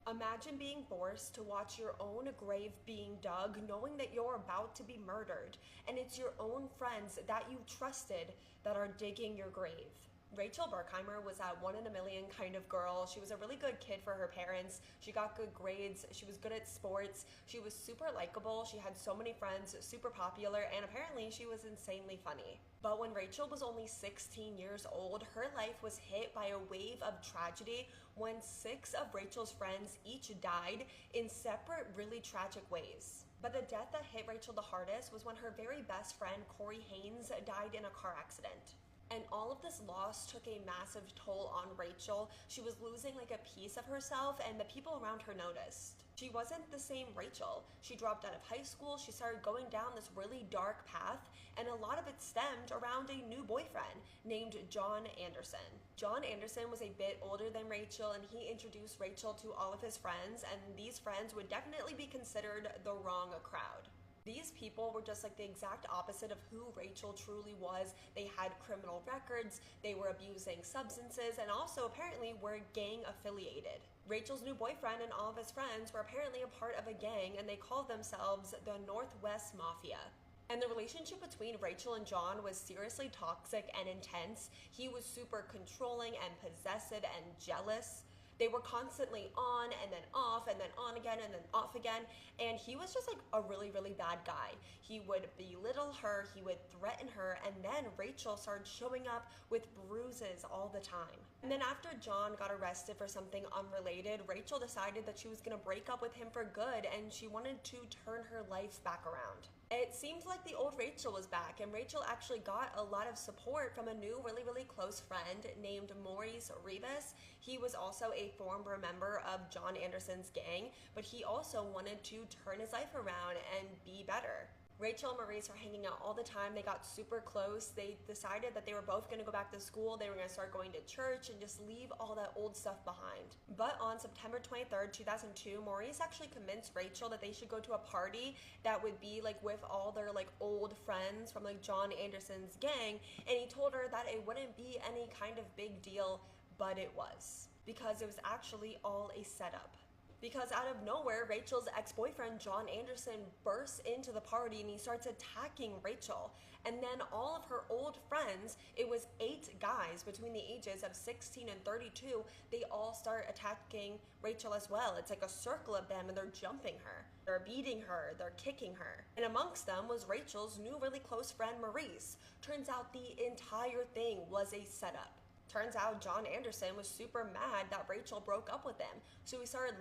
Imagine being forced to watch your own grave being dug, knowing that you're about to be murdered, and it's your own friends that you trusted that are digging your grave. Rachel Burkheimer was that one in a million kind of girl. She was a really good kid for her parents. She got good grades. She was good at sports. She was super likable. She had so many friends, super popular, and apparently she was insanely funny. But when Rachel was only 16 years old, her life was hit by a wave of tragedy when 6 of Rachel's friends each died in separate, really tragic ways. But the death that hit Rachel the hardest was when her very best friend, Corey Haynes, died in a car accident. And all of this loss took a massive toll on Rachel. She was losing like a piece of herself, and the people around her noticed. She wasn't the same Rachel. She dropped out of high school, she started going down this really dark path, and a lot of it stemmed around a new boyfriend named John Anderson. John Anderson was a bit older than Rachel, and he introduced Rachel to all of his friends, and these friends would definitely be considered the wrong crowd. These people were just like the exact opposite of who Rachel truly was. They had criminal records, they were abusing substances, and also apparently were gang affiliated. Rachel's new boyfriend and all of his friends were apparently a part of a gang, and they called themselves the Northwest Mafia. And the relationship between Rachel and John was seriously toxic and intense. He was super controlling and possessive and jealous. They were constantly on and then off and then on again and then off again. And he was just like a really, really bad guy. He would belittle her, he would threaten her, and then Rachel started showing up with bruises all the time. And then after John got arrested for something unrelated, Rachel decided that she was gonna break up with him for good, and she wanted to turn her life back around. It seemed like the old Rachel was back, and Rachel actually got a lot of support from a new really, really close friend named Maurice Rivas. He was also a former member of John Anderson's gang, but he also wanted to turn his life around and be better. Rachel and Maurice were hanging out all the time. They got super close. They decided that they were both going to go back to school. They were going to start going to church and just leave all that old stuff behind. But on September 23rd, 2002, Maurice actually convinced Rachel that they should go to a party that would be like with all their like old friends from like John Anderson's gang. And he told her that it wouldn't be any kind of big deal, but it was. Because it was actually all a setup. Because out of nowhere, Rachel's ex-boyfriend, John Anderson, bursts into the party and he starts attacking Rachel. And then all of her old friends, it was 8 guys between the ages of 16 and 32, they all start attacking Rachel as well. It's like a circle of them, and they're jumping her. They're beating her, they're kicking her. And amongst them was Rachel's new really close friend, Maurice. Turns out the entire thing was a setup. Turns out John Anderson was super mad that Rachel broke up with him. So he started